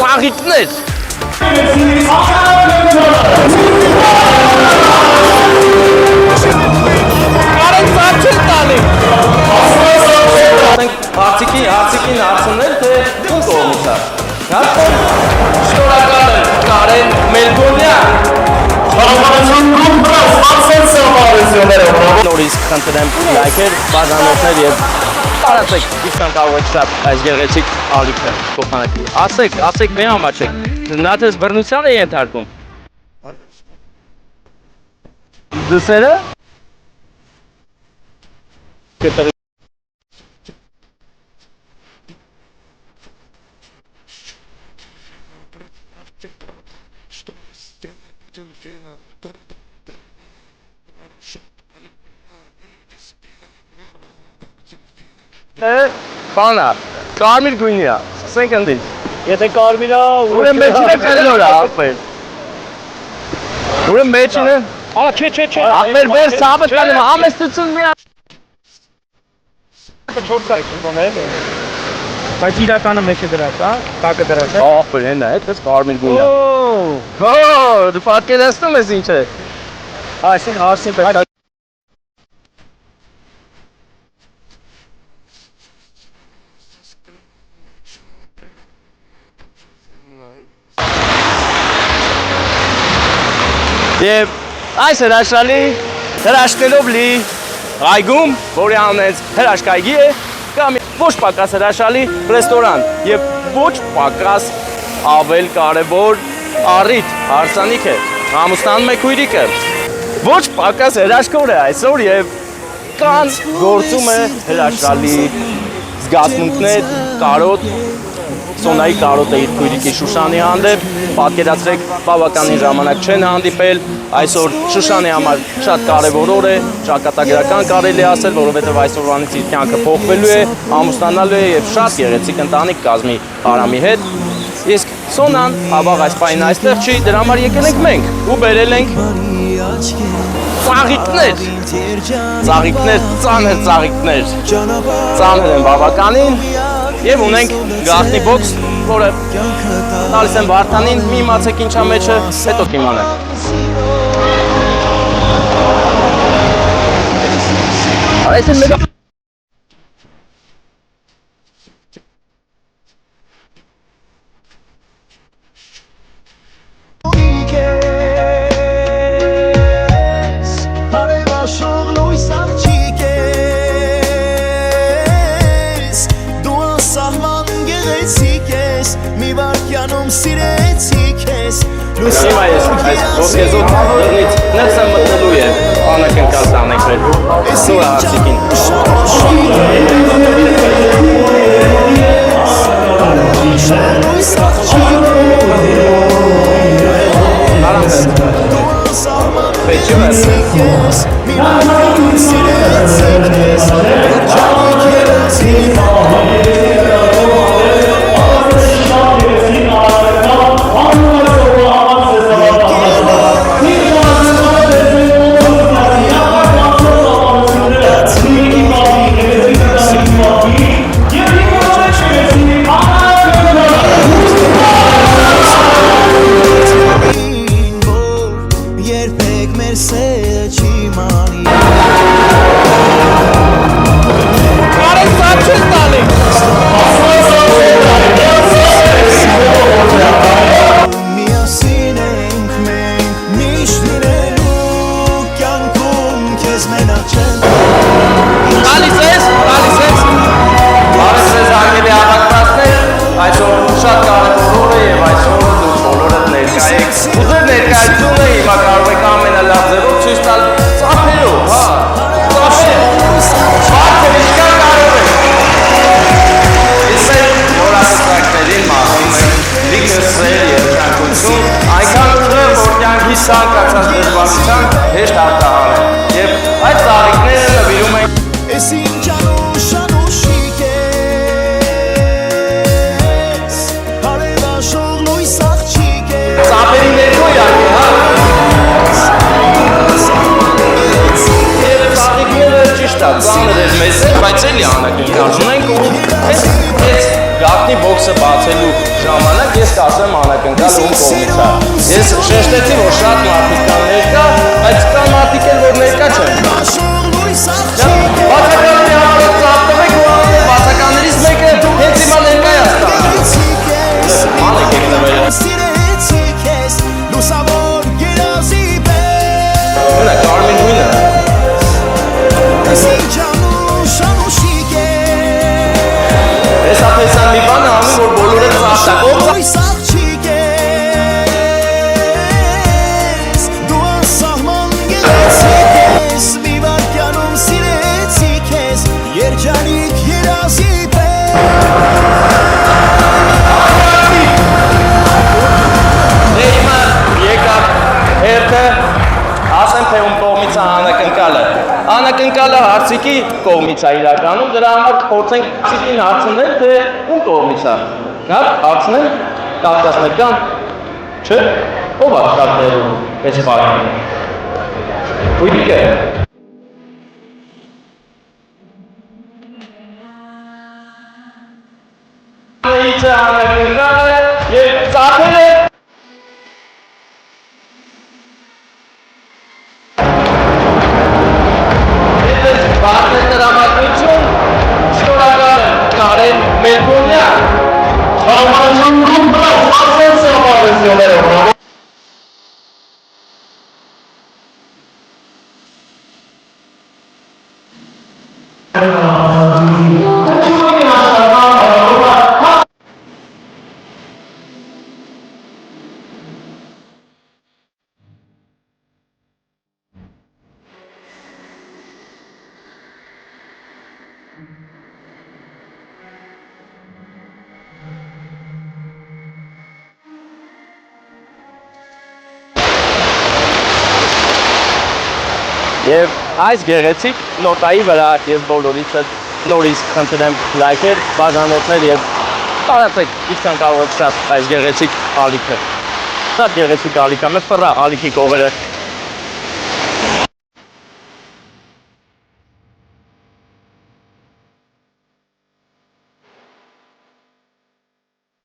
ծաղիկներ։ Կարեն ծաղ չեն տանի։ Հարցիկին հարցնել, թե ում կողմից է։ Հաշտում շնորհակալ եմ Կարեն Մելքոնյան։ Շնորհակալություն կոմպրես, ասեն սրվարությունները։ Նորից խնդրեմ լայքեր, բաժանորդներ և տարածեք ինչքան կարող եք շատ այս գեղեցիկ ալիքը փոխանակի։ Ասեք մեր համար չեք։ Նա դες բռնության է ենթարկում։ Դսերը։ Բանա, կարմիր գույնի է, սկսենք ընդից։ Եթե կարմիր է, ուրեմն մեջինը կլոր է, ախպեր։ Ուրեմն մեջինը։ չէ։ Ախպեր վեր սաբը տանում, ամեստություն մի Բայց իրականը մեջը դրած, հա, տակը դրած, հա։ ախպեր հենա, այդպես կարմիր գույնի է։ Դու պատկերացնում ես ինչ է։ Այսին հարսին պետք է Եվ այս հրաշքներով լի այգում, որի անունից հրաշքայգի է, կամ ոչ պակաս հրաշալի ռեստորան և ոչ պակաս ավել կարևոր առիթ, հարսանիք է, ամուսնանում է քույրիկը, ոչ պակաս հրաշքոր է այսօր և կան գործում է հրաշալի զգացմունքներ, կարոտ, Սոնայի կարոտ է իր քույրիկի Շուշանի հանդեպ, պատկերացրեք բավականին ժամանակ չեն հանդիպել, այսօր Շուշանի համար շատ կարևոր օր է, ճակատագրական կարելի ասել, որովհետև այսօրվանից իր կյանքը փոխվելու է, ամուսնանալու է և շատ գեղեցիկ ընտանիք կազմի Արամի հետ, իսկ Սոնան հավաղ այս պահին այստեղ չի, դրա համար եկել ենք մենք ու բերել ենք ծաղիկներ, ծանր ծաղիկներ, ծանր են բավականին և ունենք գաղտնի բոքս, որը տալիս եմ Վարդանին, մի իմացեք ինչա մեջը, հետո կիմանեք։ Հիմա ես այս ոսկեզոտ դռնից ներս եմ մտնելու և անակնկալ տանենք մեր նոր հարցիկին։ Պետք բոքսը բացելու գնալու ժամանակ ես կասեմ անակնկալը ում կողմից է։ Ես շեշտեցի, որ շատ մարդիկ կան ներկա, բայց կան մարդիկ էլ, որ ներկա չեն։ Բացականների հապրած ծաղտվեք ու անեն, բացականներից մեկը հենց հիմա ներկա է աստան։ Մանեք եք նվերը։ Ունա, կարմին հույնը։ Ես ապեսան մի բանը անում, որ բոլորը ծաղտակ։ Երջանիկ երազի պես Հիմա եկավ հերթը, ասեմ թե ում կողմից է անակնկալը։ Անակնկալը հարցիկի կողմից է իրականում, դրա համար փորձենք ցիկին հարցնել, թե ում կողմից է։ Հա, հարցնեն, կասկածներ կան։ Չէ՞։ Ով է շատ ներում, պես բառը։ Ուիկը։ Իցը անակնկալը եւ ծափերը Բարդ տրամադրություն, շնորհակալ եմ Կարեն Մելքոնյան։ Շարունակություն կոմպլեքս անցնցավորություններով։ Եվ այս գեղեցիկ նոտայի վրա ես բոլորիցը նորից խնդրեմ լայքեր, բաժանորդներ եւ տարածեք ինչքան կարող եք շատ այս գեղեցիկ ալիքը։ Շատ գեղեցիկ ալիք է, մեծ ֆրա ալիքի կողերը